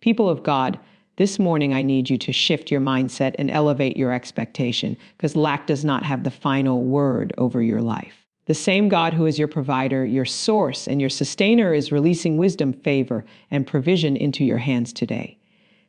People of God, this morning I need you to shift your mindset and elevate your expectation, because lack does not have the final word over your life. The same God who is your provider, your source, and your sustainer is releasing wisdom, favor, and provision into your hands today.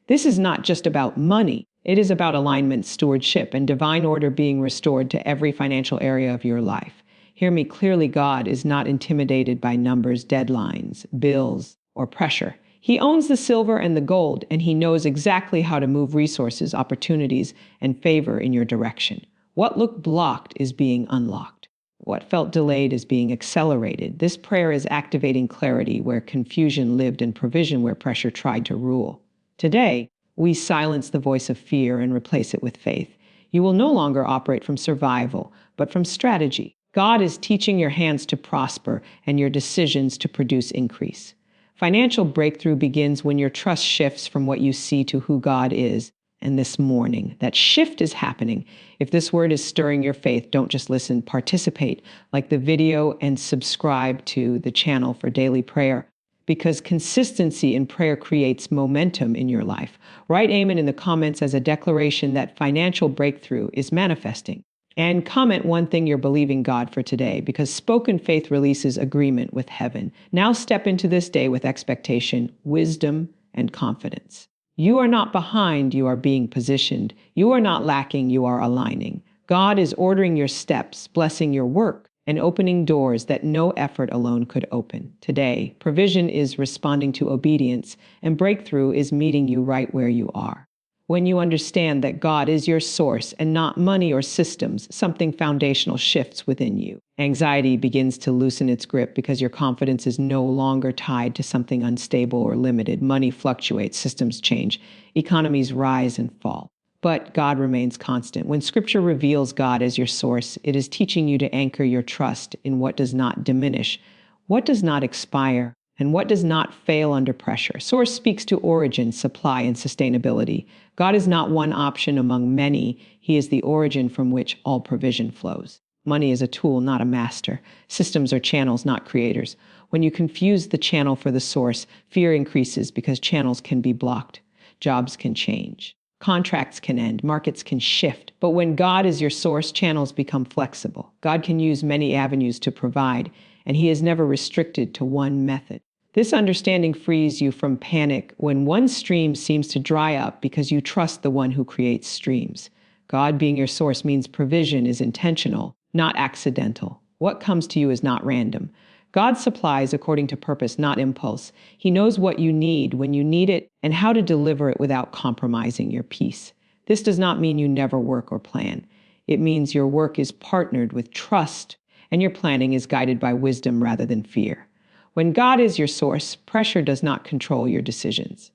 This is not just about money. It is about alignment, stewardship, and divine order being restored to every financial area of your life. Hear me clearly, God is not intimidated by numbers, deadlines, bills, or pressure. He owns the silver and the gold, and he knows exactly how to move resources, opportunities, and favor in your direction. What looked blocked is being unlocked. What felt delayed is being accelerated. This prayer is activating clarity where confusion lived and provision where pressure tried to rule. Today, we silence the voice of fear and replace it with faith. You will no longer operate from survival, but from strategy. God is teaching your hands to prosper and your decisions to produce increase. Financial breakthrough begins when your trust shifts from what you see to who God is. And this morning, that shift is happening. If this word is stirring your faith, don't just listen, participate. Like the video and subscribe to the channel for daily prayer, because consistency in prayer creates momentum in your life. Write amen in the comments as a declaration that financial breakthrough is manifesting. And comment one thing you're believing God for today, because spoken faith releases agreement with heaven. Now step into this day with expectation, wisdom, and confidence. You are not behind, you are being positioned. You are not lacking, you are aligning. God is ordering your steps, blessing your work, and opening doors that no effort alone could open. Today, provision is responding to obedience, and breakthrough is meeting you right where you are. When you understand that God is your source and not money or systems, something foundational shifts within you. Anxiety begins to loosen its grip because your confidence is no longer tied to something unstable or limited. Money fluctuates, systems change, economies rise and fall. But God remains constant. When Scripture reveals God as your source, it is teaching you to anchor your trust in what does not diminish, what does not expire, and what does not fail under pressure. Source speaks to origin, supply, and sustainability. God is not one option among many. He is the origin from which all provision flows. Money is a tool, not a master. Systems are channels, not creators. When you confuse the channel for the source, fear increases because channels can be blocked. Jobs can change. Contracts can end. Markets can shift. But when God is your source, channels become flexible. God can use many avenues to provide, and he is never restricted to one method. This understanding frees you from panic when one stream seems to dry up because you trust the one who creates streams. God being your source means provision is intentional, not accidental. What comes to you is not random. God supplies according to purpose, not impulse. He knows what you need when you need it and how to deliver it without compromising your peace. This does not mean you never work or plan. It means your work is partnered with trust and your planning is guided by wisdom rather than fear. When God is your source, pressure does not control your decisions.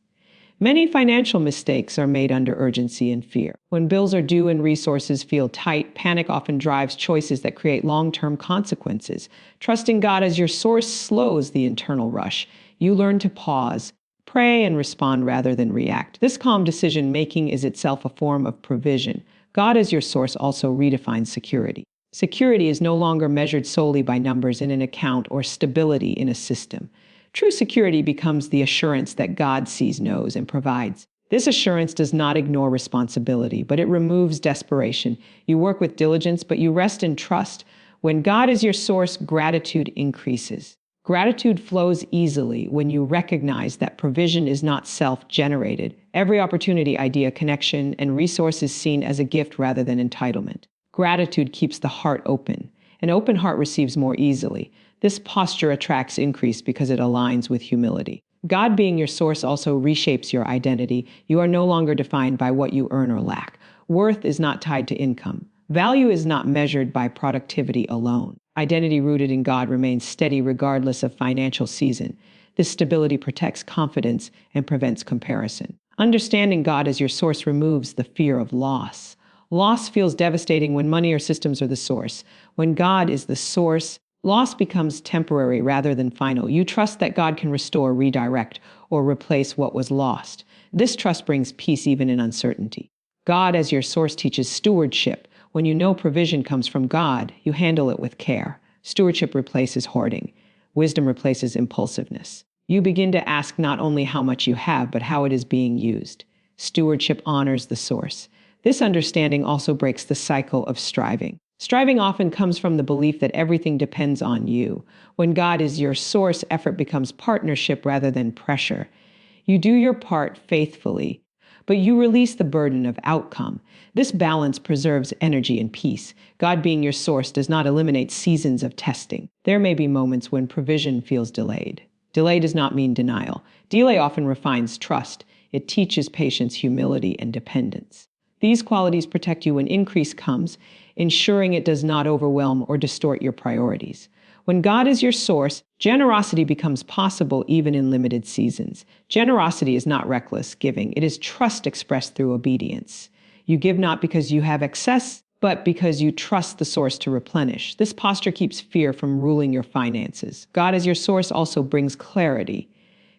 Many financial mistakes are made under urgency and fear. When bills are due and resources feel tight, panic often drives choices that create long-term consequences. Trusting God as your source slows the internal rush. You learn to pause, pray, and respond rather than react. This calm decision-making is itself a form of provision. God as your source also redefines security. Security is no longer measured solely by numbers in an account or stability in a system. True security becomes the assurance that God sees, knows, and provides. This assurance does not ignore responsibility, but it removes desperation. You work with diligence, but you rest in trust. When God is your source, gratitude increases. Gratitude flows easily when you recognize that provision is not self-generated. Every opportunity, idea, connection, and resource is seen as a gift rather than entitlement. Gratitude keeps the heart open. An open heart receives more easily. This posture attracts increase because it aligns with humility. God being your source also reshapes your identity. You are no longer defined by what you earn or lack. Worth is not tied to income. Value is not measured by productivity alone. Identity rooted in God remains steady regardless of financial season. This stability protects confidence and prevents comparison. Understanding God as your source removes the fear of loss. Loss feels devastating when money or systems are the source. When God is the source, loss becomes temporary rather than final. You trust that God can restore, redirect, or replace what was lost. This trust brings peace even in uncertainty. God as your source teaches stewardship. When you know provision comes from God, you handle it with care. Stewardship replaces hoarding. Wisdom replaces impulsiveness. You begin to ask not only how much you have, but how it is being used. Stewardship honors the source. This understanding also breaks the cycle of striving. Striving often comes from the belief that everything depends on you. When God is your source, effort becomes partnership rather than pressure. You do your part faithfully, but you release the burden of outcome. This balance preserves energy and peace. God being your source does not eliminate seasons of testing. There may be moments when provision feels delayed. Delay does not mean denial. Delay often refines trust. It teaches patience, humility, and dependence. These qualities protect you when increase comes, ensuring it does not overwhelm or distort your priorities. When God is your source, generosity becomes possible even in limited seasons. Generosity is not reckless giving. It is trust expressed through obedience. You give not because you have excess, but because you trust the source to replenish. This posture keeps fear from ruling your finances. God as your source also brings clarity.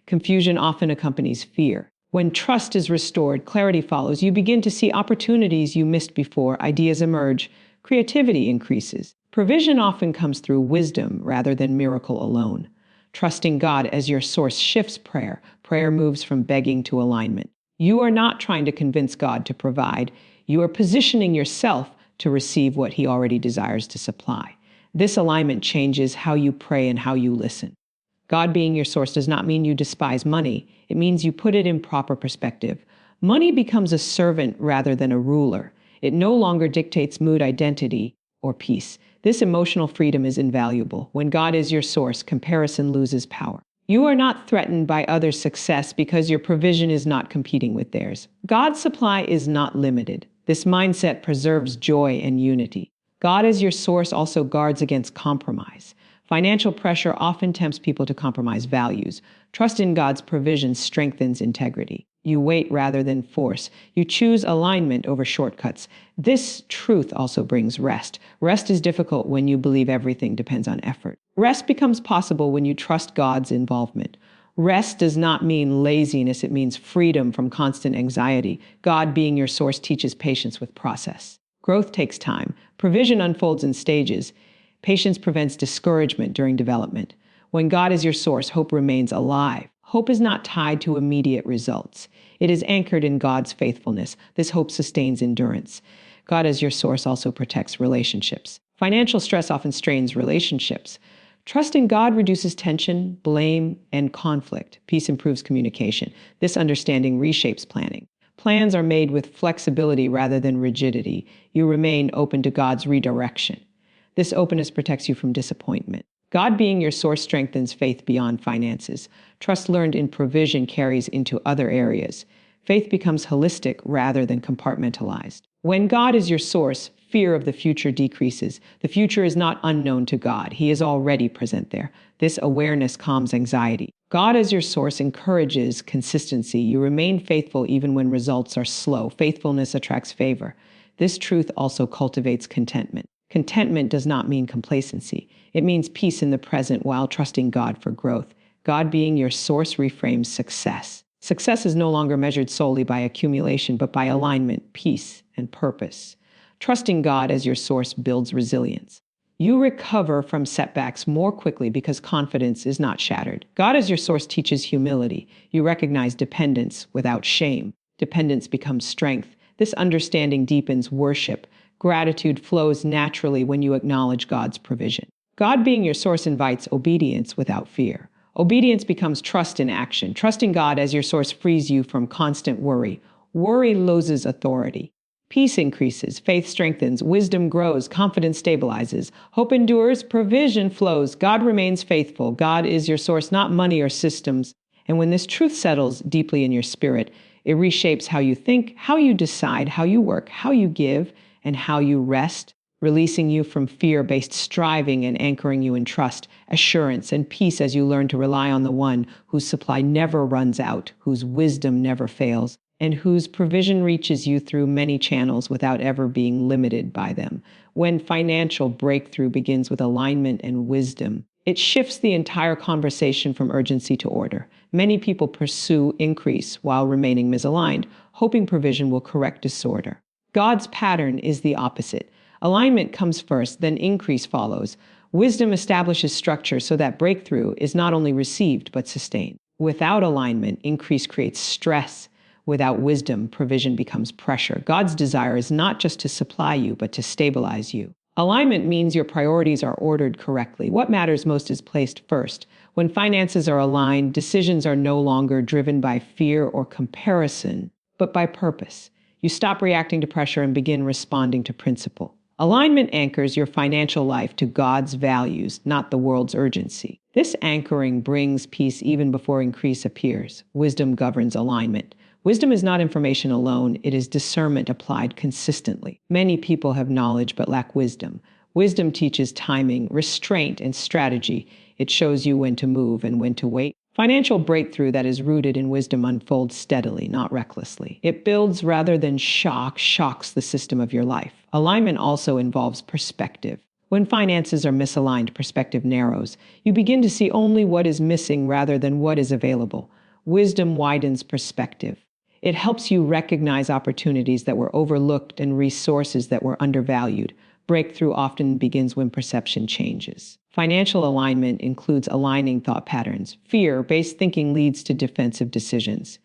Confusion often accompanies fear. When trust is restored, clarity follows. You begin to see opportunities you missed before. Ideas emerge. Creativity increases. Provision often comes through wisdom rather than miracle alone. Trusting God as your source shifts prayer. Prayer moves from begging to alignment. You are not trying to convince God to provide. You are positioning yourself to receive what He already desires to supply. This alignment changes how you pray and how you listen. God being your source does not mean you despise money. It means you put it in proper perspective. Money becomes a servant rather than a ruler. It no longer dictates mood, identity, or peace. This emotional freedom is invaluable. When God is your source, comparison loses power. You are not threatened by others' success because your provision is not competing with theirs. God's supply is not limited. This mindset preserves joy and unity. God as your source also guards against compromise. Financial pressure often tempts people to compromise values. Trust in God's provision strengthens integrity. You wait rather than force. You choose alignment over shortcuts. This truth also brings rest. Rest is difficult when you believe everything depends on effort. Rest becomes possible when you trust God's involvement. Rest does not mean laziness. It means freedom from constant anxiety. God being your source teaches patience with process. Growth takes time. Provision unfolds in stages. Patience prevents discouragement during development. When God is your source, hope remains alive. Hope is not tied to immediate results. It is anchored in God's faithfulness. This hope sustains endurance. God as your source also protects relationships. Financial stress often strains relationships. Trusting God reduces tension, blame, and conflict. Peace improves communication. This understanding reshapes planning. Plans are made with flexibility rather than rigidity. You remain open to God's redirection. This openness protects you from disappointment. God being your source strengthens faith beyond finances. Trust learned in provision carries into other areas. Faith becomes holistic rather than compartmentalized. When God is your source, fear of the future decreases. The future is not unknown to God. He is already present there. This awareness calms anxiety. God as your source encourages consistency. You remain faithful even when results are slow. Faithfulness attracts favor. This truth also cultivates contentment. Contentment does not mean complacency. It means peace in the present while trusting God for growth. God being your source reframes success. Success is no longer measured solely by accumulation, but by alignment, peace, and purpose. Trusting God as your source builds resilience. You recover from setbacks more quickly because confidence is not shattered. God as your source teaches humility. You recognize dependence without shame. Dependence becomes strength. This understanding deepens worship. Gratitude flows naturally when you acknowledge God's provision. God being your source invites obedience without fear. Obedience becomes trust in action. Trusting God as your source frees you from constant worry. Worry loses authority. Peace increases, faith strengthens, wisdom grows, confidence stabilizes, hope endures, provision flows. God remains faithful. God is your source, not money or systems. And when this truth settles deeply in your spirit, it reshapes how you think, how you decide, how you work, how you give, and how you rest, releasing you from fear-based striving and anchoring you in trust, assurance, and peace as you learn to rely on the one whose supply never runs out, whose wisdom never fails, and whose provision reaches you through many channels without ever being limited by them. When financial breakthrough begins with alignment and wisdom, it shifts the entire conversation from urgency to order. Many people pursue increase while remaining misaligned, hoping provision will correct disorder. God's pattern is the opposite. Alignment comes first, then increase follows. Wisdom establishes structure so that breakthrough is not only received but sustained. Without alignment, increase creates stress. Without wisdom, provision becomes pressure. God's desire is not just to supply you, but to stabilize you. Alignment means your priorities are ordered correctly. What matters most is placed first. When finances are aligned, decisions are no longer driven by fear or comparison, but by purpose. You stop reacting to pressure and begin responding to principle. Alignment anchors your financial life to God's values, not the world's urgency. This anchoring brings peace even before increase appears. Wisdom governs alignment. Wisdom is not information alone, it is discernment applied consistently. Many people have knowledge but lack wisdom. Wisdom teaches timing, restraint, and strategy. It shows you when to move and when to wait. Financial breakthrough that is rooted in wisdom unfolds steadily, not recklessly. It builds rather than shocks the system of your life. Alignment also involves perspective. When finances are misaligned, perspective narrows. You begin to see only what is missing rather than what is available. Wisdom widens perspective. It helps you recognize opportunities that were overlooked and resources that were undervalued. Breakthrough often begins when perception changes. Financial alignment includes aligning thought patterns. Fear-based thinking leads to defensive decisions.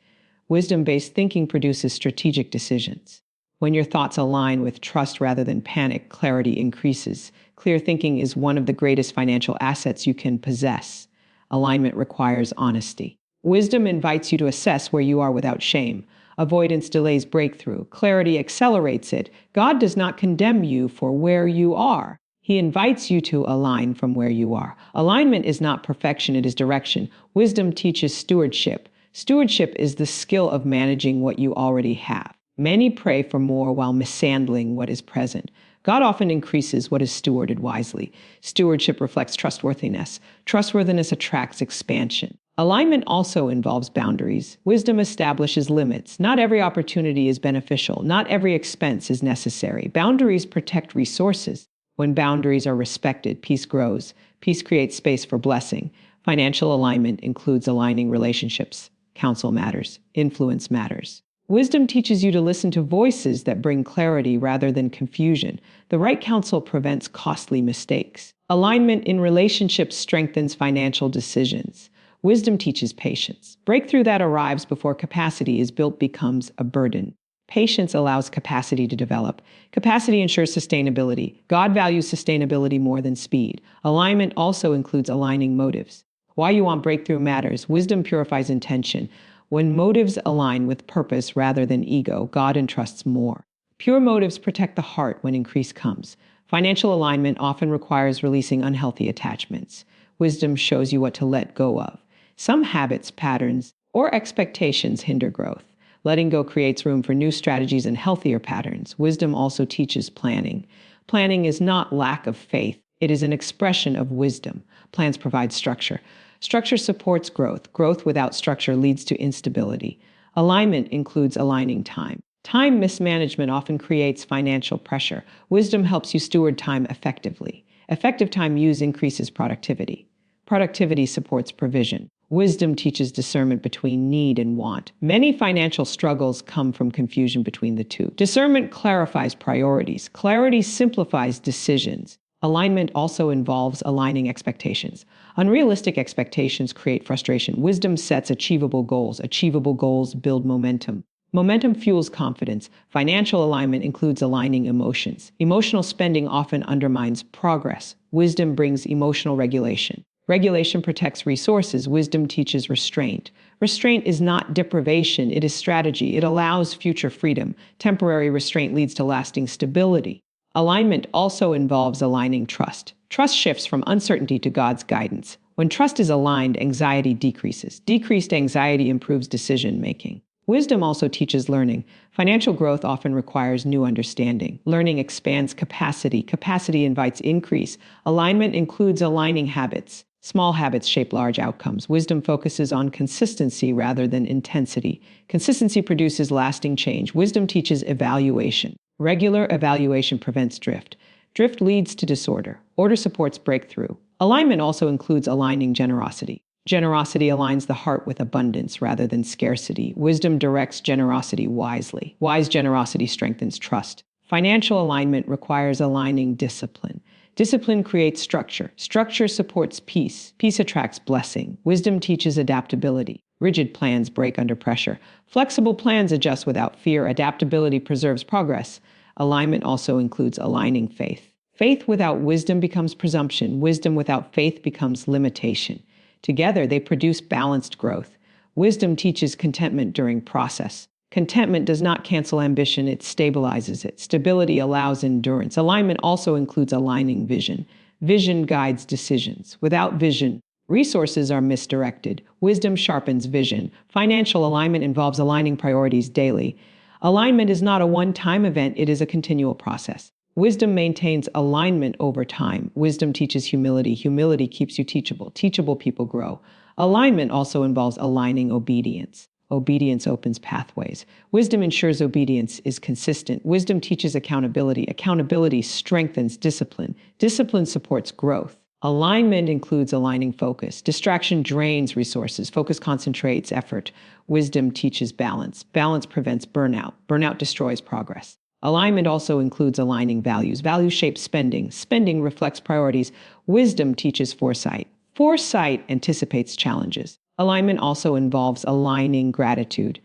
Wisdom-based thinking produces strategic decisions. When your thoughts align with trust rather than panic, clarity increases. Clear thinking is one of the greatest financial assets you can possess. Alignment requires honesty. Wisdom invites you to assess where you are without shame. Avoidance delays breakthrough. Clarity accelerates it. God does not condemn you for where you are. He invites you to align from where you are. Alignment is not perfection, it is direction. Wisdom teaches stewardship. Stewardship is the skill of managing what you already have. Many pray for more while mishandling what is present. God often increases what is stewarded wisely. Stewardship reflects trustworthiness. Trustworthiness attracts expansion. Alignment also involves boundaries. Wisdom establishes limits. Not every opportunity is beneficial. Not every expense is necessary. Boundaries protect resources. When boundaries are respected, peace grows. Peace creates space for blessing. Financial alignment includes aligning relationships. Counsel matters. Influence matters. Wisdom teaches you to listen to voices that bring clarity rather than confusion. The right counsel prevents costly mistakes. Alignment in relationships strengthens financial decisions. Wisdom teaches patience. Breakthrough that arrives before capacity is built becomes a burden. Patience allows capacity to develop. Capacity ensures sustainability. God values sustainability more than speed. Alignment also includes aligning motives. Why you want breakthrough matters. Wisdom purifies intention. When motives align with purpose rather than ego, God entrusts more. Pure motives protect the heart when increase comes. Financial alignment often requires releasing unhealthy attachments. Wisdom shows you what to let go of. Some habits, patterns, or expectations hinder growth. Letting go creates room for new strategies and healthier patterns. Wisdom also teaches planning. Planning is not lack of faith. It is an expression of wisdom. Plans provide structure. Structure supports growth. Growth without structure leads to instability. Alignment includes aligning time. Time mismanagement often creates financial pressure. Wisdom helps you steward time effectively. Effective time use increases productivity. Productivity supports provision. Wisdom teaches discernment between need and want. Many financial struggles come from confusion between the two. Discernment clarifies priorities. Clarity simplifies decisions. Alignment also involves aligning expectations. Unrealistic expectations create frustration. Wisdom sets achievable goals. Achievable goals build momentum. Momentum fuels confidence. Financial alignment includes aligning emotions. Emotional spending often undermines progress. Wisdom brings emotional regulation. Regulation protects resources. Wisdom teaches restraint. Restraint is not deprivation, it is strategy. It allows future freedom. Temporary restraint leads to lasting stability. Alignment also involves aligning trust. Trust shifts from uncertainty to God's guidance. When trust is aligned, anxiety decreases. Decreased anxiety improves decision-making. Wisdom also teaches learning. Financial growth often requires new understanding. Learning expands capacity. Capacity invites increase. Alignment includes aligning habits. Small habits shape large outcomes. Wisdom focuses on consistency rather than intensity. Consistency produces lasting change. Wisdom teaches evaluation. Regular evaluation prevents drift. Drift leads to disorder. Order supports breakthrough. Alignment also includes aligning generosity. Generosity aligns the heart with abundance rather than scarcity. Wisdom directs generosity wisely. Wise generosity strengthens trust. Financial alignment requires aligning discipline. Discipline creates structure. Structure supports peace. Peace attracts blessing. Wisdom teaches adaptability. Rigid plans break under pressure. Flexible plans adjust without fear. Adaptability preserves progress. Alignment also includes aligning faith. Faith without wisdom becomes presumption. Wisdom without faith becomes limitation. Together, they produce balanced growth. Wisdom teaches contentment during process. Contentment does not cancel ambition, it stabilizes it. Stability allows endurance. Alignment also includes aligning vision. Vision guides decisions. Without vision, resources are misdirected. Wisdom sharpens vision. Financial alignment involves aligning priorities daily. Alignment is not a one-time event, it is a continual process. Wisdom maintains alignment over time. Wisdom teaches humility. Humility keeps you teachable. Teachable people grow. Alignment also involves aligning obedience. Obedience opens pathways. Wisdom ensures obedience is consistent. Wisdom teaches accountability. Accountability strengthens discipline. Discipline supports growth. Alignment includes aligning focus. Distraction drains resources. Focus concentrates effort. Wisdom teaches balance. Balance prevents burnout. Burnout destroys progress. Alignment also includes aligning values. Values shape spending. Spending reflects priorities. Wisdom teaches foresight. Foresight anticipates challenges. Alignment also involves aligning gratitude.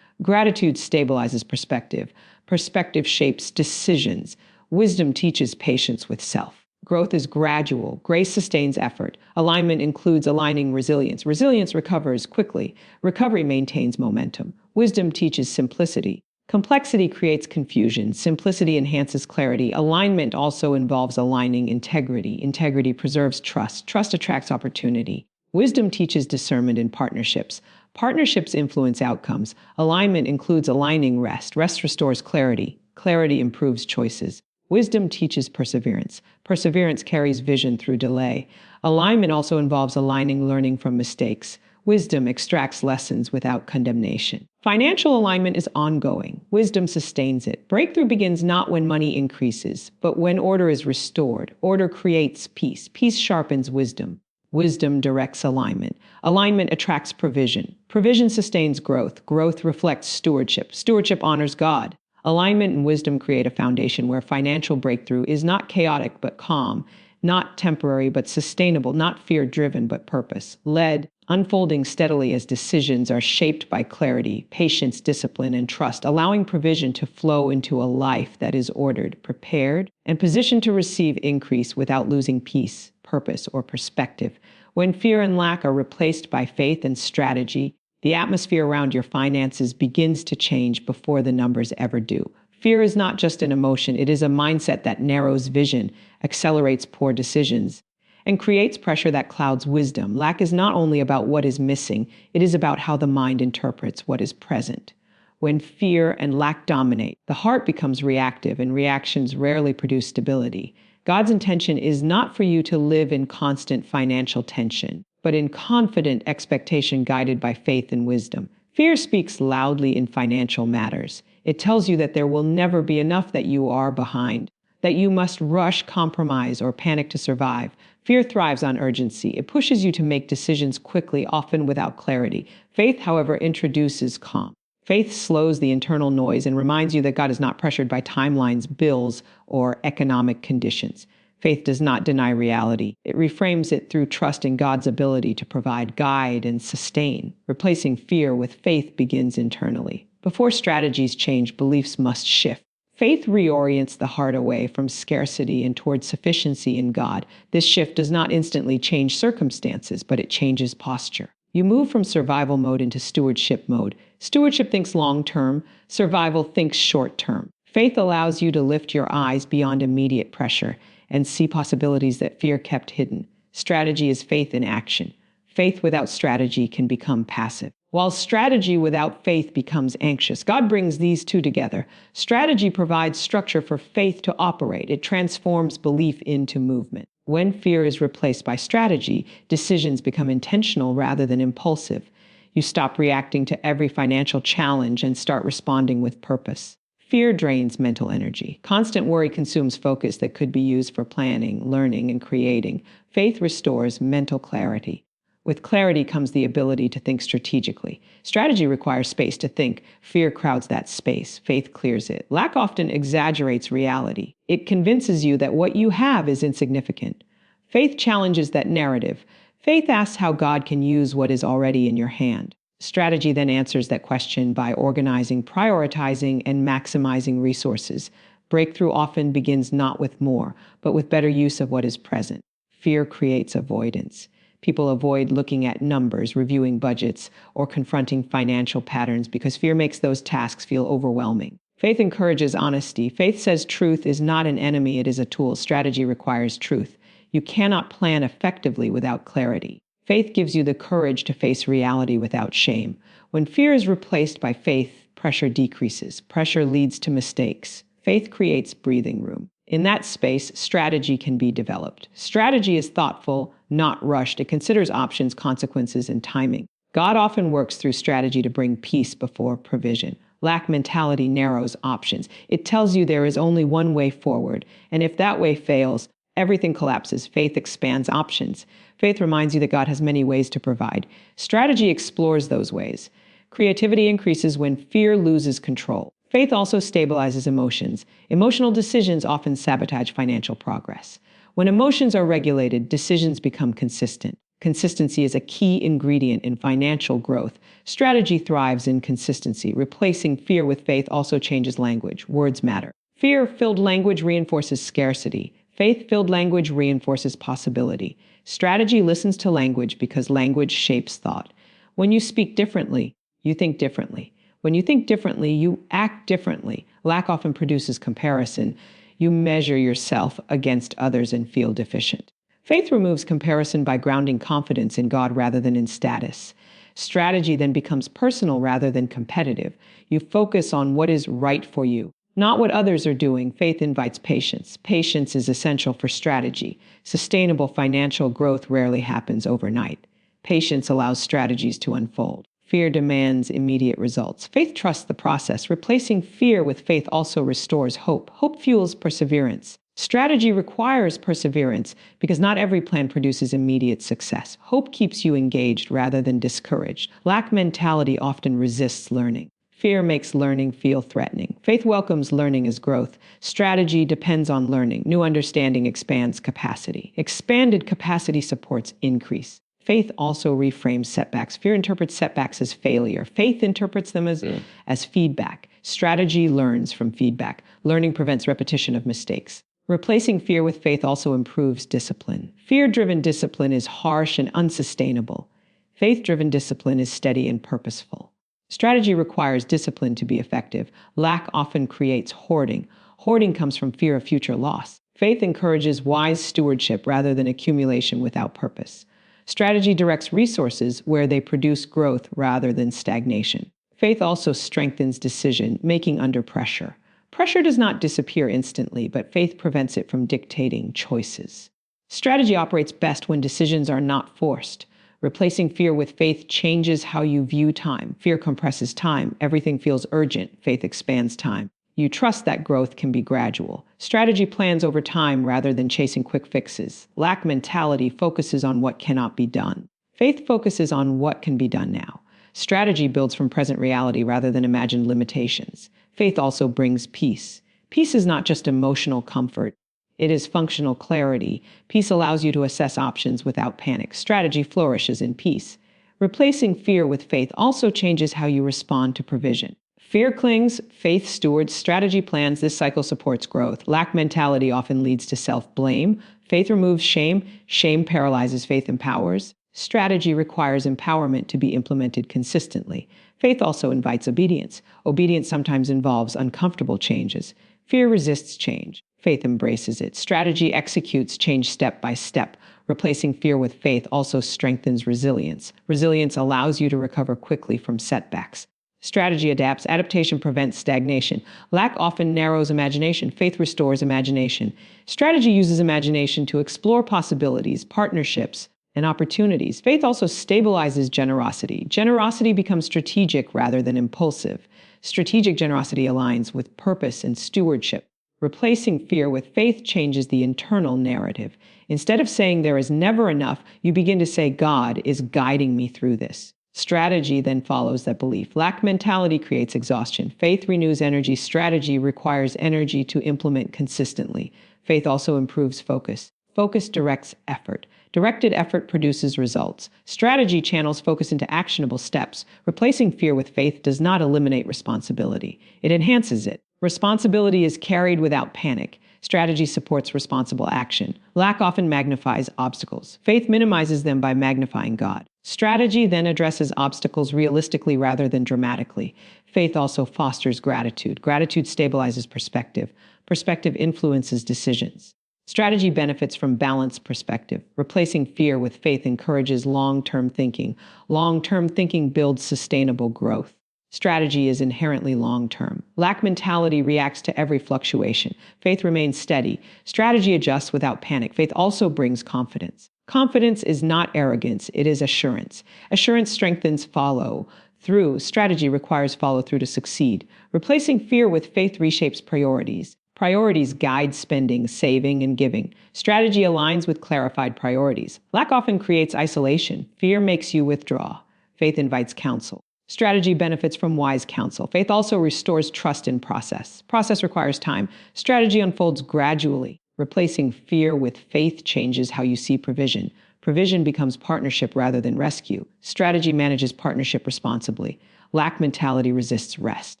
Gratitude stabilizes perspective. Perspective shapes decisions. Wisdom teaches patience with self. Growth is gradual. Grace sustains effort. Alignment includes aligning resilience. Resilience recovers quickly. Recovery maintains momentum. Wisdom teaches simplicity. Complexity creates confusion. Simplicity enhances clarity. Alignment also involves aligning integrity. Integrity preserves trust. Trust attracts opportunity. Wisdom teaches discernment in partnerships. Partnerships influence outcomes. Alignment includes aligning rest. Rest restores clarity. Clarity improves choices. Wisdom teaches perseverance. Perseverance carries vision through delay. Alignment also involves aligning learning from mistakes. Wisdom extracts lessons without condemnation. Financial alignment is ongoing. Wisdom sustains it. Breakthrough begins not when money increases, but when order is restored. Order creates peace. Peace sharpens wisdom. Wisdom directs alignment. Alignment attracts provision. Provision sustains growth. Growth reflects stewardship. Stewardship honors God. Alignment and wisdom create a foundation where financial breakthrough is not chaotic but calm, not temporary but sustainable, not fear-driven but purpose-led, unfolding steadily as decisions are shaped by clarity, patience, discipline, and trust, allowing provision to flow into a life that is ordered, prepared, and positioned to receive increase without losing peace, purpose, or perspective. When fear and lack are replaced by faith and strategy, the atmosphere around your finances begins to change before the numbers ever do. Fear is not just an emotion, it is a mindset that narrows vision, accelerates poor decisions, and creates pressure that clouds wisdom. Lack is not only about what is missing, it is about how the mind interprets what is present. When fear and lack dominate, the heart becomes reactive, and reactions rarely produce stability. God's intention is not for you to live in constant financial tension, but in confident expectation guided by faith and wisdom. Fear speaks loudly in financial matters. It tells you that there will never be enough, that you are behind, that you must rush, compromise, or panic to survive. Fear thrives on urgency. It pushes you to make decisions quickly, often without clarity. Faith, however, introduces calm. Faith slows the internal noise and reminds you that God is not pressured by timelines, bills, or economic conditions. Faith does not deny reality. It reframes it through trust in God's ability to provide, guide, and sustain. Replacing fear with faith begins internally. Before strategies change, beliefs must shift. Faith reorients the heart away from scarcity and towards sufficiency in God. This shift does not instantly change circumstances, but it changes posture. You move from survival mode into stewardship mode. Stewardship thinks long-term, survival thinks short-term. Faith allows you to lift your eyes beyond immediate pressure and see possibilities that fear kept hidden. Strategy is faith in action. Faith without strategy can become passive, while strategy without faith becomes anxious. God brings these two together. Strategy provides structure for faith to operate. It transforms belief into movement. When fear is replaced by strategy, decisions become intentional rather than impulsive. You stop reacting to every financial challenge and start responding with purpose. Fear drains mental energy. Constant worry consumes focus that could be used for planning, learning, and creating. Faith restores mental clarity. With clarity comes the ability to think strategically. Strategy requires space to think. Fear crowds that space. Faith clears it. Lack often exaggerates reality. It convinces you that what you have is insignificant. Faith challenges that narrative. Faith asks how God can use what is already in your hand. Strategy then answers that question by organizing, prioritizing, and maximizing resources. Breakthrough often begins not with more, but with better use of what is present. Fear creates avoidance. People avoid looking at numbers, reviewing budgets, or confronting financial patterns because fear makes those tasks feel overwhelming. Faith encourages honesty. Faith says truth is not an enemy, it is a tool. Strategy requires truth. You cannot plan effectively without clarity. Faith gives you the courage to face reality without shame. When fear is replaced by faith, pressure decreases. Pressure leads to mistakes. Faith creates breathing room. In that space, strategy can be developed. Strategy is thoughtful, not rushed. It considers options, consequences, and timing. God often works through strategy to bring peace before provision. Lack mentality narrows options. It tells you there is only one way forward, and if that way fails, everything collapses. Faith expands options. Faith reminds you that God has many ways to provide. Strategy explores those ways. Creativity increases when fear loses control. Faith also stabilizes emotions. Emotional decisions often sabotage financial progress. When emotions are regulated, decisions become consistent. Consistency is a key ingredient in financial growth. Strategy thrives in consistency. Replacing fear with faith also changes language. Words matter. Fear-filled language reinforces scarcity. Faith-filled language reinforces possibility. Strategy listens to language because language shapes thought. When you speak differently, you think differently. When you think differently, you act differently. Lack often produces comparison. You measure yourself against others and feel deficient. Faith removes comparison by grounding confidence in God rather than in status. Strategy then becomes personal rather than competitive. You focus on what is right for you, not what others are doing. Faith invites patience. Patience is essential for strategy. Sustainable financial growth rarely happens overnight. Patience allows strategies to unfold. Fear demands immediate results. Faith trusts the process. Replacing fear with faith also restores hope. Hope fuels perseverance. Strategy requires perseverance because not every plan produces immediate success. Hope keeps you engaged rather than discouraged. Lack mentality often resists learning. Fear makes learning feel threatening. Faith welcomes learning as growth. Strategy depends on learning. New understanding expands capacity. Expanded capacity supports increase. Faith also reframes setbacks. Fear interprets setbacks as failure. Faith interprets them as feedback. Strategy learns from feedback. Learning prevents repetition of mistakes. Replacing fear with faith also improves discipline. Fear-driven discipline is harsh and unsustainable. Faith-driven discipline is steady and purposeful. Strategy requires discipline to be effective. Lack often creates hoarding. Hoarding comes from fear of future loss. Faith encourages wise stewardship rather than accumulation without purpose. Strategy directs resources where they produce growth rather than stagnation. Faith also strengthens decision-making under pressure. Pressure does not disappear instantly, but faith prevents it from dictating choices. Strategy operates best when decisions are not forced. Replacing fear with faith changes how you view time. Fear compresses time. Everything feels urgent. Faith expands time. You trust that growth can be gradual. Strategy plans over time rather than chasing quick fixes. Lack mentality focuses on what cannot be done. Faith focuses on what can be done now. Strategy builds from present reality rather than imagined limitations. Faith also brings peace. Peace is not just emotional comfort. It is functional clarity. Peace allows you to assess options without panic. Strategy flourishes in peace. Replacing fear with faith also changes how you respond to provision. Fear clings, faith stewards, strategy plans. This cycle supports growth. Lack mentality often leads to self-blame. Faith removes shame. Shame paralyzes. Faith empowers. Strategy requires empowerment to be implemented consistently. Faith also invites obedience. Obedience sometimes involves uncomfortable changes. Fear resists change. Faith embraces it. Strategy executes change step by step. Replacing fear with faith also strengthens resilience. Resilience allows you to recover quickly from setbacks. Strategy adapts. Adaptation prevents stagnation. Lack often narrows imagination. Faith restores imagination. Strategy uses imagination to explore possibilities, partnerships, and opportunities. Faith also stabilizes generosity. Generosity becomes strategic rather than impulsive. Strategic generosity aligns with purpose and stewardship. Replacing fear with faith changes the internal narrative. Instead of saying there is never enough, you begin to say God is guiding me through this. Strategy then follows that belief. Lack mentality creates exhaustion. Faith renews energy. Strategy requires energy to implement consistently. Faith also improves focus. Focus directs effort. Directed effort produces results. Strategy channels focus into actionable steps. Replacing fear with faith does not eliminate responsibility. It enhances it. Responsibility is carried without panic. Strategy supports responsible action. Lack often magnifies obstacles. Faith minimizes them by magnifying God. Strategy then addresses obstacles realistically rather than dramatically. Faith also fosters gratitude. Gratitude stabilizes perspective. Perspective influences decisions. Strategy benefits from balanced perspective. Replacing fear with faith encourages long-term thinking. Long-term thinking builds sustainable growth. Strategy is inherently long-term. Lack mentality reacts to every fluctuation. Faith remains steady. Strategy adjusts without panic. Faith also brings confidence. Confidence is not arrogance, it is assurance. Assurance strengthens follow-through. Strategy requires follow-through to succeed. Replacing fear with faith reshapes priorities. Priorities guide spending, saving, and giving. Strategy aligns with clarified priorities. Lack often creates isolation. Fear makes you withdraw. Faith invites counsel. Strategy benefits from wise counsel. Faith also restores trust in process. Process requires time. Strategy unfolds gradually. Replacing fear with faith changes how you see provision. Provision becomes partnership rather than rescue. Strategy manages partnership responsibly. Lack mentality resists rest.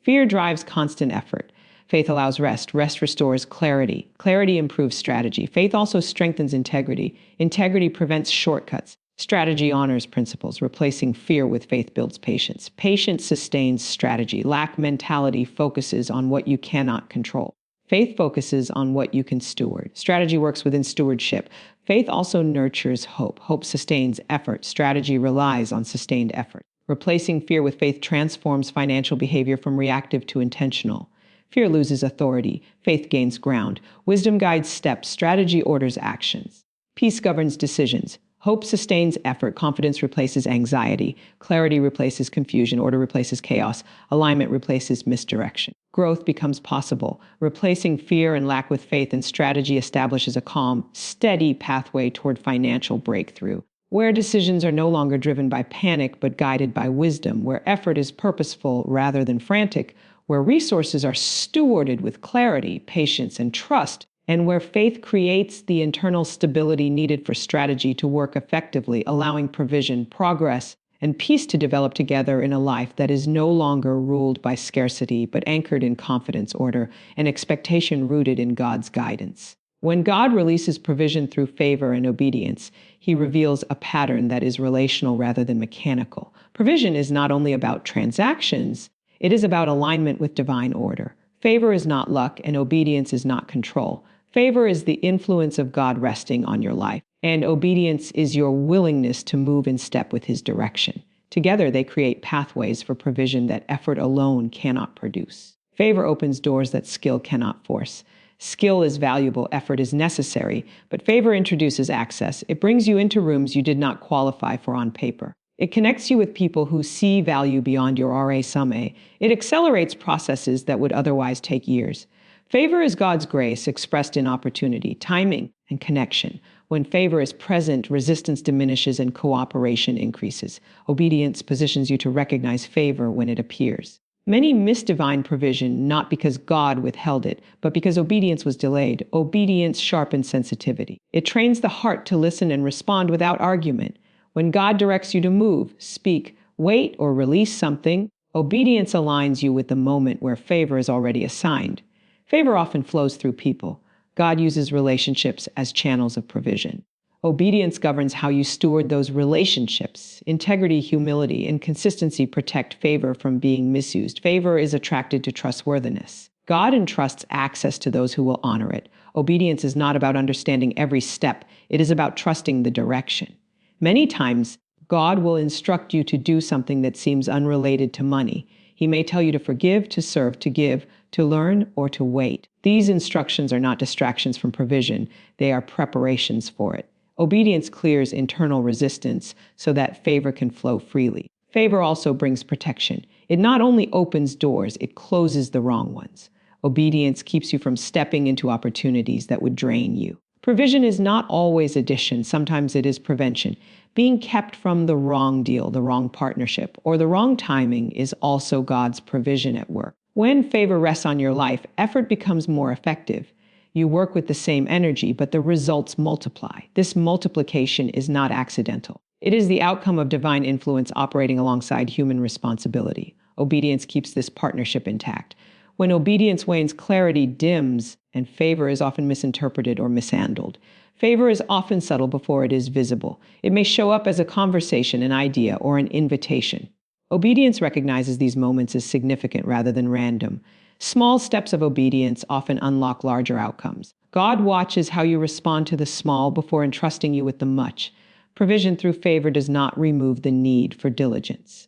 Fear drives constant effort. Faith allows rest. Rest restores clarity. Clarity improves strategy. Faith also strengthens integrity. Integrity prevents shortcuts. Strategy honors principles. Replacing fear with faith builds patience. Patience sustains strategy. Lack mentality focuses on what you cannot control. Faith focuses on what you can steward. Strategy works within stewardship. Faith also nurtures hope. Hope sustains effort. Strategy relies on sustained effort. Replacing fear with faith transforms financial behavior from reactive to intentional. Fear loses authority. Faith gains ground. Wisdom guides steps. Strategy orders actions. Peace governs decisions. Hope sustains effort. Confidence replaces anxiety. Clarity replaces confusion. Order replaces chaos. Alignment replaces misdirection. Growth becomes possible. Replacing fear and lack with faith and strategy establishes a calm, steady pathway toward financial breakthrough, where decisions are no longer driven by panic but guided by wisdom, where effort is purposeful rather than frantic, where resources are stewarded with clarity, patience, and trust, and where faith creates the internal stability needed for strategy to work effectively, allowing provision, progress, and peace to develop together in a life that is no longer ruled by scarcity, but anchored in confidence, order, and expectation rooted in God's guidance. When God releases provision through favor and obedience, he reveals a pattern that is relational rather than mechanical. Provision is not only about transactions, it is about alignment with divine order. Favor is not luck, and obedience is not control. Favor is the influence of God resting on your life, and obedience is your willingness to move in step with his direction. Together, they create pathways for provision that effort alone cannot produce. Favor opens doors that skill cannot force. Skill is valuable, effort is necessary, but favor introduces access. It brings you into rooms you did not qualify for on paper. It connects you with people who see value beyond your RA sum A. It accelerates processes that would otherwise take years. Favor is God's grace expressed in opportunity, timing, and connection. When favor is present, resistance diminishes and cooperation increases. Obedience positions you to recognize favor when it appears. Many miss divine provision not because God withheld it, but because obedience was delayed. Obedience sharpens sensitivity. It trains the heart to listen and respond without argument. When God directs you to move, speak, wait, or release something, obedience aligns you with the moment where favor is already assigned. Favor often flows through people. God uses relationships as channels of provision. Obedience governs how you steward those relationships. Integrity, humility, and consistency protect favor from being misused. Favor is attracted to trustworthiness. God entrusts access to those who will honor it. Obedience is not about understanding every step. It is about trusting the direction. Many times, God will instruct you to do something that seems unrelated to money. He may tell you to forgive, to serve, to give, to learn, or to wait. These instructions are not distractions from provision. They are preparations for it. Obedience clears internal resistance so that favor can flow freely. Favor also brings protection. It not only opens doors, it closes the wrong ones. Obedience keeps you from stepping into opportunities that would drain you. Provision is not always addition, sometimes it is prevention. Being kept from the wrong deal, the wrong partnership, or the wrong timing is also God's provision at work. When favor rests on your life, effort becomes more effective. You work with the same energy, but the results multiply. This multiplication is not accidental. It is the outcome of divine influence operating alongside human responsibility. Obedience keeps this partnership intact. When obedience wanes, clarity dims, and favor is often misinterpreted or mishandled. Favor is often subtle before it is visible. It may show up as a conversation, an idea, or an invitation. Obedience recognizes these moments as significant rather than random. Small steps of obedience often unlock larger outcomes. God watches how you respond to the small before entrusting you with the much. Provision through favor does not remove the need for diligence.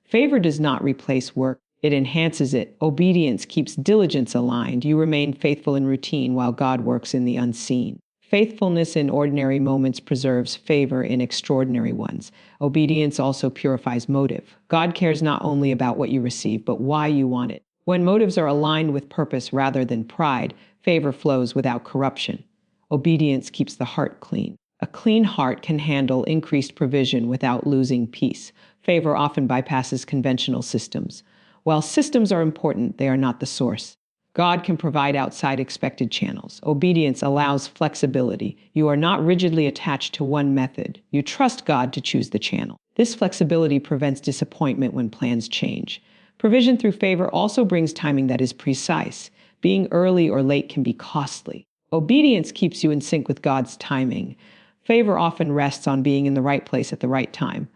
Favor does not replace work. It enhances it. Obedience keeps diligence aligned. You remain faithful in routine while God works in the unseen. Faithfulness in ordinary moments preserves favor in extraordinary ones. Obedience also purifies motive. God cares not only about what you receive, but why you want it. When motives are aligned with purpose rather than pride, favor flows without corruption. Obedience keeps the heart clean. A clean heart can handle increased provision without losing peace. Favor often bypasses conventional systems. While systems are important, they are not the source. God can provide outside expected channels. Obedience allows flexibility. You are not rigidly attached to one method. You trust God to choose the channel. This flexibility prevents disappointment when plans change. Provision through favor also brings timing that is precise. Being early or late can be costly. Obedience keeps you in sync with God's timing. Favor often rests on being in the right place at the right time.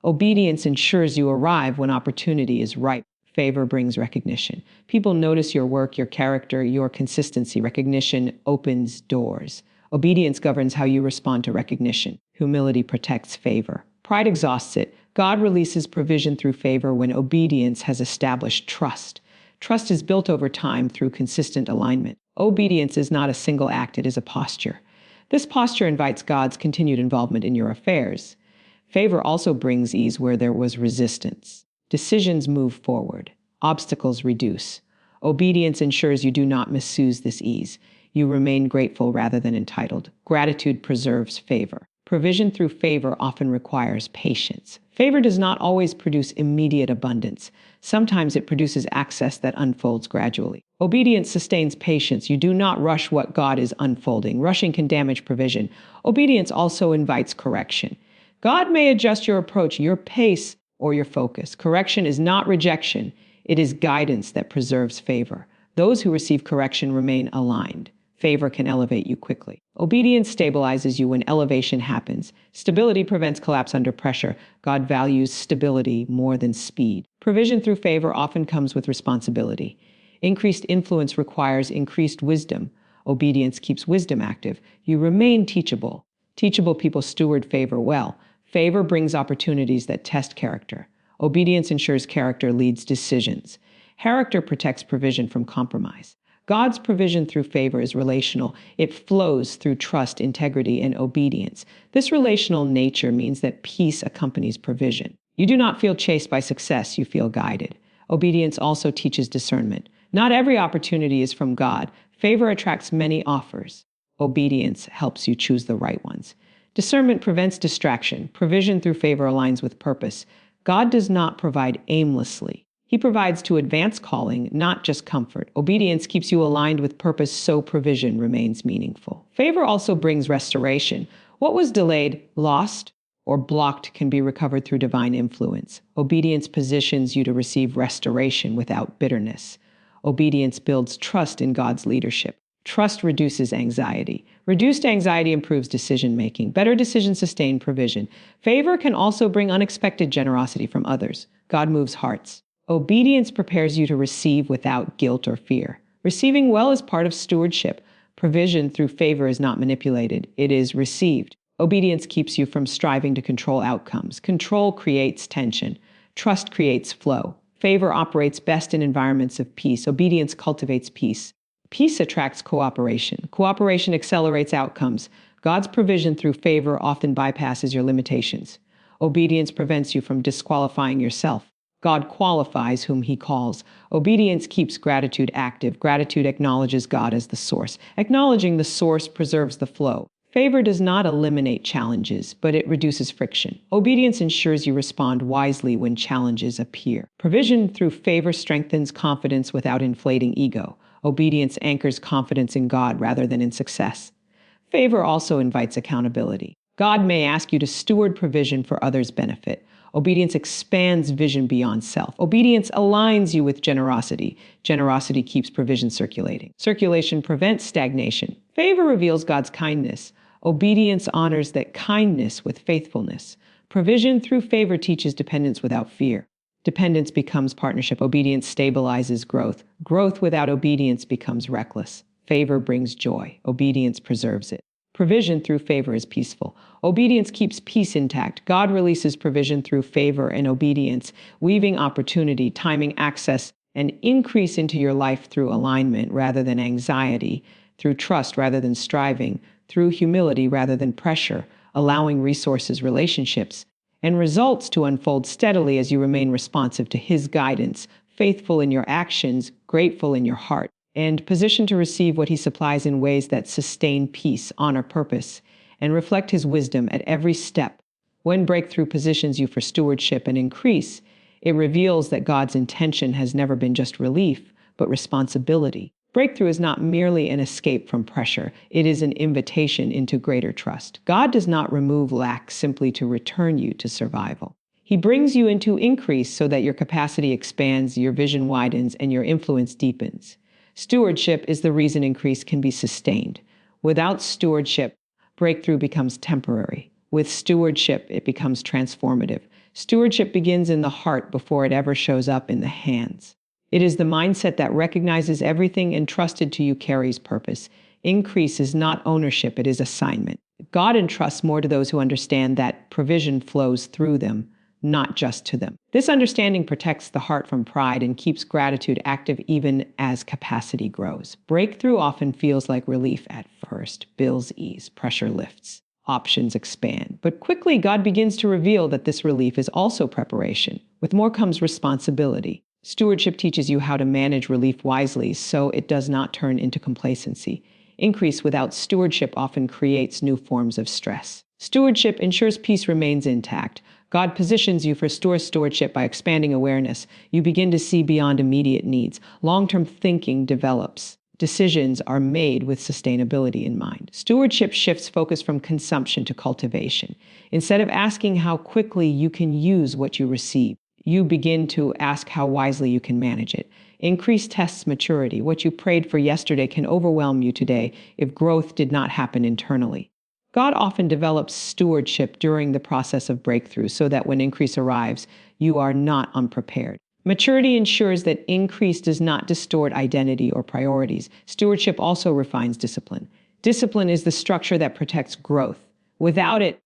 Obedience ensures you arrive when opportunity is ripe. Favor brings recognition. People notice your work, your character, your consistency. Recognition opens doors. Obedience governs how you respond to recognition. Humility protects favor. Pride exhausts it. God releases provision through favor when obedience has established trust. Trust is built over time through consistent alignment. Obedience is not a single act, it is a posture. This posture invites God's continued involvement in your affairs. Favor also brings ease where there was resistance. Decisions move forward. Obstacles reduce. Obedience ensures you do not misuse this ease. You remain grateful rather than entitled. Gratitude preserves favor. Provision through favor often requires patience. Favor does not always produce immediate abundance. Sometimes it produces access that unfolds gradually. Obedience sustains patience. You do not rush what God is unfolding. Rushing can damage provision. Obedience also invites correction. God may adjust your approach, your pace, or your focus. Correction is not rejection. It is guidance that preserves favor. Those who receive correction remain aligned. Favor can elevate you quickly. Obedience stabilizes you when elevation happens. Stability prevents collapse under pressure. God values stability more than speed. Provision through favor often comes with responsibility. Increased influence requires increased wisdom. Obedience keeps wisdom active. You remain teachable. Teachable people steward favor well. Favor brings opportunities that test character. Obedience ensures character leads decisions. Character protects provision from compromise. God's provision through favor is relational. It flows through trust, integrity, and obedience. This relational nature means that peace accompanies provision. You do not feel chased by success, you feel guided. Obedience also teaches discernment. Not every opportunity is from God. Favor attracts many offers. Obedience helps you choose the right ones. Discernment prevents distraction. Provision through favor aligns with purpose. God does not provide aimlessly. He provides to advance calling, not just comfort. Obedience keeps you aligned with purpose, so provision remains meaningful. Favor also brings restoration. What was delayed, lost, or blocked can be recovered through divine influence. Obedience positions you to receive restoration without bitterness. Obedience builds trust in God's leadership. Trust reduces anxiety. Reduced anxiety improves decision-making. Better decisions sustain provision. Favor can also bring unexpected generosity from others. God moves hearts. Obedience prepares you to receive without guilt or fear. Receiving well is part of stewardship. Provision through favor is not manipulated. It is received. Obedience keeps you from striving to control outcomes. Control creates tension. Trust creates flow. Favor operates best in environments of peace. Obedience cultivates peace. Peace attracts cooperation. Cooperation accelerates outcomes. God's provision through favor often bypasses your limitations. Obedience prevents you from disqualifying yourself. God qualifies whom he calls. Obedience keeps gratitude active. Gratitude acknowledges God as the source. Acknowledging the source preserves the flow. Favor does not eliminate challenges, but it reduces friction. Obedience ensures you respond wisely when challenges appear. Provision through favor strengthens confidence without inflating ego. Obedience anchors confidence in God rather than in success. Favor also invites accountability. God may ask you to steward provision for others' benefit. Obedience expands vision beyond self. Obedience aligns you with generosity. Generosity keeps provision circulating. Circulation prevents stagnation. Favor reveals God's kindness. Obedience honors that kindness with faithfulness. Provision through favor teaches dependence without fear. Dependence becomes partnership. Obedience stabilizes growth. Growth without obedience becomes reckless. Favor brings joy. Obedience preserves it. Provision through favor is peaceful. Obedience keeps peace intact. God releases provision through favor and obedience, weaving opportunity, timing access, and increase into your life through alignment rather than anxiety, through trust rather than striving, through humility rather than pressure, allowing resources, relationships, and results to unfold steadily as you remain responsive to his guidance, faithful in your actions, grateful in your heart, and positioned to receive what he supplies in ways that sustain peace, honor purpose, and reflect his wisdom at every step. When breakthrough positions you for stewardship and increase, it reveals that God's intention has never been just relief, but responsibility. Breakthrough is not merely an escape from pressure, it is an invitation into greater trust. God does not remove lack simply to return you to survival. He brings you into increase so that your capacity expands, your vision widens, and your influence deepens. Stewardship is the reason increase can be sustained. Without stewardship, breakthrough becomes temporary. With stewardship, it becomes transformative. Stewardship begins in the heart before it ever shows up in the hands. It is the mindset that recognizes everything entrusted to you carries purpose. Increase is not ownership, it is assignment. God entrusts more to those who understand that provision flows through them, not just to them. This understanding protects the heart from pride and keeps gratitude active even as capacity grows. Breakthrough often feels like relief at first. Bills ease, pressure lifts, options expand. But quickly, God begins to reveal that this relief is also preparation. With more comes responsibility. Stewardship teaches you how to manage relief wisely so it does not turn into complacency. Increase without stewardship often creates new forms of stress. Stewardship ensures peace remains intact. God positions you for stewardship by expanding awareness. You begin to see beyond immediate needs. Long-term thinking develops. Decisions are made with sustainability in mind. Stewardship shifts focus from consumption to cultivation. Instead of asking how quickly you can use what you receive, you begin to ask how wisely you can manage it. Increase tests maturity. What you prayed for yesterday can overwhelm you today if growth did not happen internally. God often develops stewardship during the process of breakthrough so that when increase arrives, you are not unprepared. Maturity ensures that increase does not distort identity or priorities. Stewardship also refines discipline. Discipline is the structure that protects growth. Without it,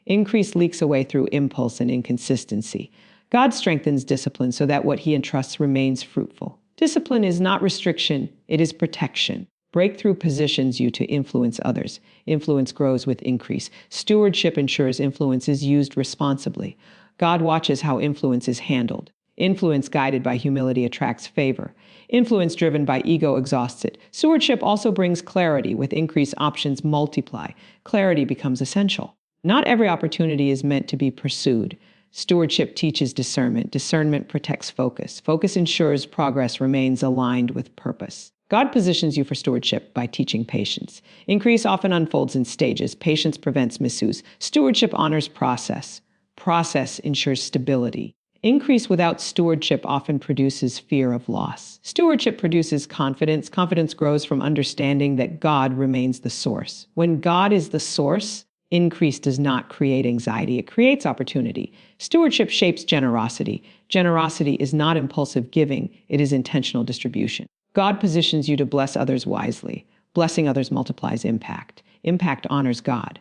increase leaks away through impulse and inconsistency. God strengthens discipline so that what he entrusts remains fruitful. Discipline is not restriction, it is protection. Breakthrough positions you to influence others. Influence grows with increase. Stewardship ensures influence is used responsibly. God watches how influence is handled. Influence guided by humility attracts favor. Influence driven by ego exhausts it. Stewardship also brings clarity. With increased options multiply. Clarity becomes essential. Not every opportunity is meant to be pursued. Stewardship teaches discernment. Discernment protects focus. Focus ensures progress remains aligned with purpose. God positions you for stewardship by teaching patience. Increase often unfolds in stages. Patience prevents misuse. Stewardship honors process. Process ensures stability. Increase without stewardship often produces fear of loss. Stewardship produces confidence. Confidence grows from understanding that God remains the source. When God is the source, increase does not create anxiety, it creates opportunity. Stewardship shapes generosity. Generosity is not impulsive giving, it is intentional distribution. God positions you to bless others wisely. Blessing others multiplies impact. Impact honors God.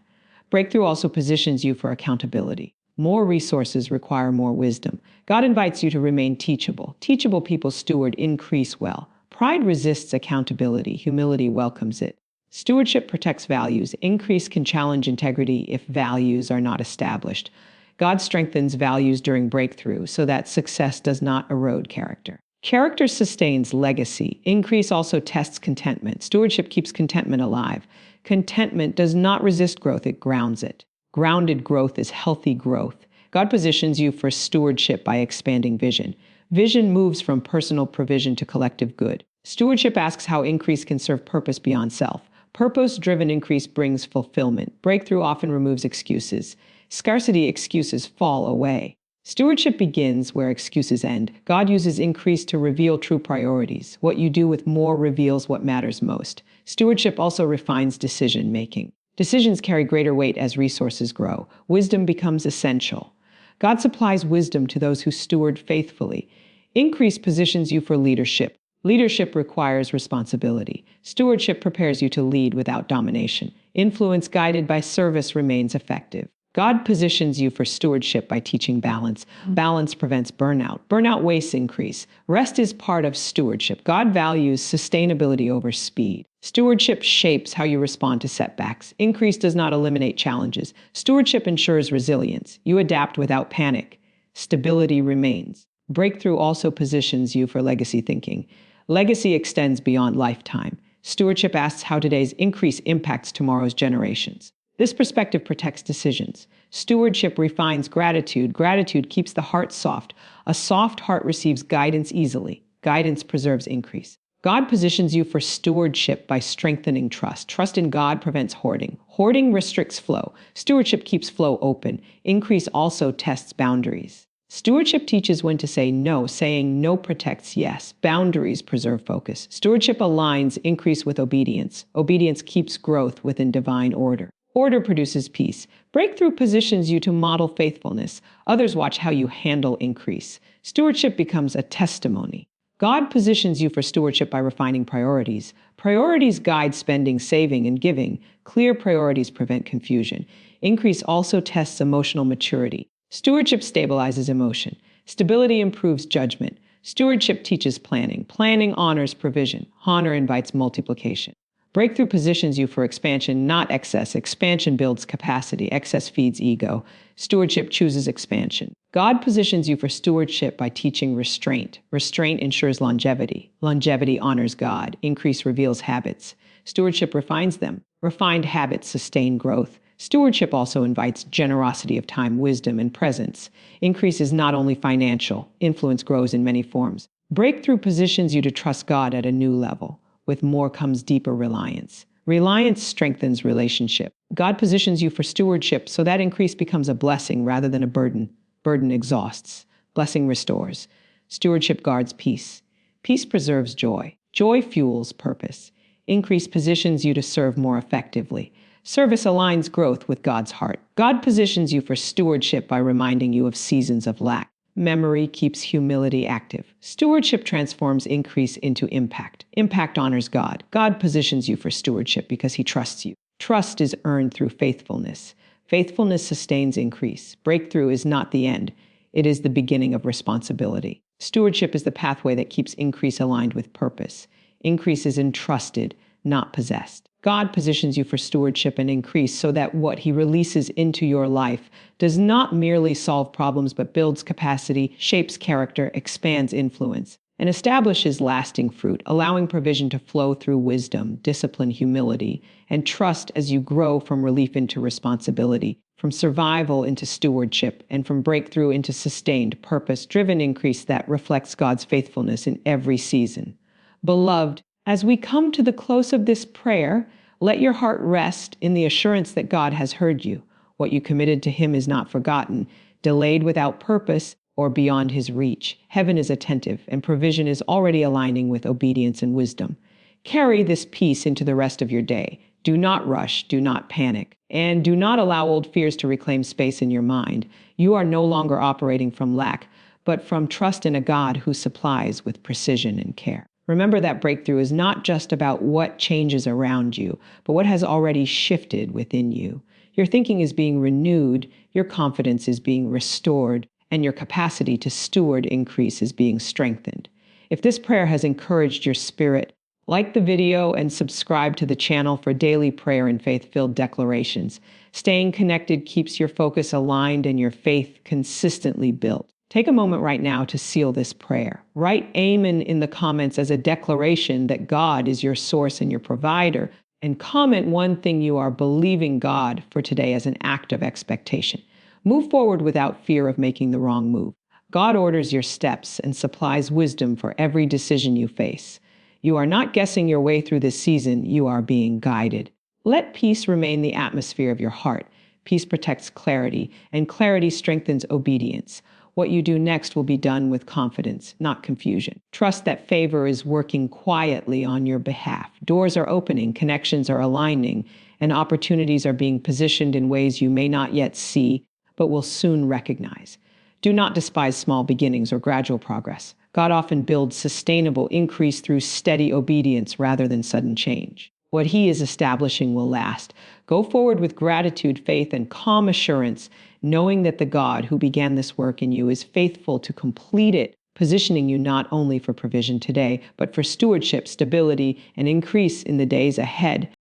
Breakthrough also positions you for accountability. More resources require more wisdom. God invites you to remain teachable. Teachable people steward increase well. Pride resists accountability. Humility welcomes it. Stewardship protects values. Increase can challenge integrity if values are not established. God strengthens values during breakthrough so that success does not erode character. Character sustains legacy. Increase also tests contentment. Stewardship keeps contentment alive. Contentment does not resist growth, it grounds it. Grounded growth is healthy growth. God positions you for stewardship by expanding vision. Vision moves from personal provision to collective good. Stewardship asks how increase can serve purpose beyond self. Purpose-driven increase brings fulfillment. Breakthrough often removes excuses. Scarcity excuses fall away. Stewardship begins where excuses end. God uses increase to reveal true priorities. What you do with more reveals what matters most. Stewardship also refines decision-making. Decisions carry greater weight as resources grow. Wisdom becomes essential. God supplies wisdom to those who steward faithfully. Increase positions you for leadership. Leadership requires responsibility. Stewardship prepares you to lead without domination. Influence guided by service remains effective. God positions you for stewardship by teaching balance. Balance prevents burnout. Burnout wastes increase. Rest is part of stewardship. God values sustainability over speed. Stewardship shapes how you respond to setbacks. Increase does not eliminate challenges. Stewardship ensures resilience. You adapt without panic. Stability remains. Breakthrough also positions you for legacy thinking. Legacy extends beyond lifetime. Stewardship asks how today's increase impacts tomorrow's generations. This perspective protects decisions. Stewardship refines gratitude. Gratitude keeps the heart soft. A soft heart receives guidance easily. Guidance preserves increase. God positions you for stewardship by strengthening trust. Trust in God prevents hoarding. Hoarding restricts flow. Stewardship keeps flow open. Increase also tests boundaries. Stewardship teaches when to say no. Saying no protects yes. Boundaries preserve focus. Stewardship aligns increase with obedience. Obedience keeps growth within divine order. Order produces peace. Breakthrough positions you to model faithfulness. Others watch how you handle increase. Stewardship becomes a testimony. God positions you for stewardship by refining priorities. Priorities guide spending, saving, and giving. Clear priorities prevent confusion. Increase also tests emotional maturity. Stewardship stabilizes emotion. Stability improves judgment. Stewardship teaches planning. Planning honors provision. Honor invites multiplication. Breakthrough positions you for expansion, not excess. Expansion builds capacity. Excess feeds ego. Stewardship chooses expansion. God positions you for stewardship by teaching restraint. Restraint ensures longevity. Longevity honors God. Increase reveals habits. Stewardship refines them. Refined habits sustain growth. Stewardship also invites generosity of time, wisdom, and presence. Increase is not only financial. Influence grows in many forms. Breakthrough positions you to trust God at a new level. With more comes deeper reliance. Reliance strengthens relationship. God positions you for stewardship so that increase becomes a blessing rather than a burden. Burden exhausts. Blessing restores. Stewardship guards peace. Peace preserves joy. Joy fuels purpose. Increase positions you to serve more effectively. Service aligns growth with God's heart. God positions you for stewardship by reminding you of seasons of lack. Memory keeps humility active. Stewardship transforms increase into impact. Impact honors God. God positions you for stewardship because he trusts you. Trust is earned through faithfulness. Faithfulness sustains increase. Breakthrough is not the end. It is the beginning of responsibility. Stewardship is the pathway that keeps increase aligned with purpose. Increase is entrusted, not possessed. God positions you for stewardship and increase so that what he releases into your life does not merely solve problems but builds capacity, shapes character, expands influence, and establishes lasting fruit, allowing provision to flow through wisdom, discipline, humility, and trust as you grow from relief into responsibility, from survival into stewardship, and from breakthrough into sustained, purpose-driven increase that reflects God's faithfulness in every season. Beloved, as we come to the close of this prayer, let your heart rest in the assurance that God has heard you. What you committed to him is not forgotten, delayed without purpose, or beyond his reach. Heaven is attentive, and provision is already aligning with obedience and wisdom. Carry this peace into the rest of your day. Do not rush, do not panic, and do not allow old fears to reclaim space in your mind. You are no longer operating from lack, but from trust in a God who supplies with precision and care. Remember that breakthrough is not just about what changes around you, but what has already shifted within you. Your thinking is being renewed, your confidence is being restored, and your capacity to steward increase is being strengthened. If this prayer has encouraged your spirit, like the video and subscribe to the channel for daily prayer and faith-filled declarations. Staying connected keeps your focus aligned and your faith consistently built. Take a moment right now to seal this prayer. Write Amen in the comments as a declaration that God is your source and your provider, and comment one thing you are believing God for today as an act of expectation. Move forward without fear of making the wrong move. God orders your steps and supplies wisdom for every decision you face. You are not guessing your way through this season, you are being guided. Let peace remain the atmosphere of your heart. Peace protects clarity, and clarity strengthens obedience. What you do next will be done with confidence, not confusion. Trust that favor is working quietly on your behalf. Doors are opening, connections are aligning, and opportunities are being positioned in ways you may not yet see, but will soon recognize. Do not despise small beginnings or gradual progress. God often builds sustainable increase through steady obedience rather than sudden change. What He is establishing will last. Go forward with gratitude, faith, and calm assurance, knowing that the God who began this work in you is faithful to complete it, positioning you not only for provision today, but for stewardship, stability, and increase in the days ahead.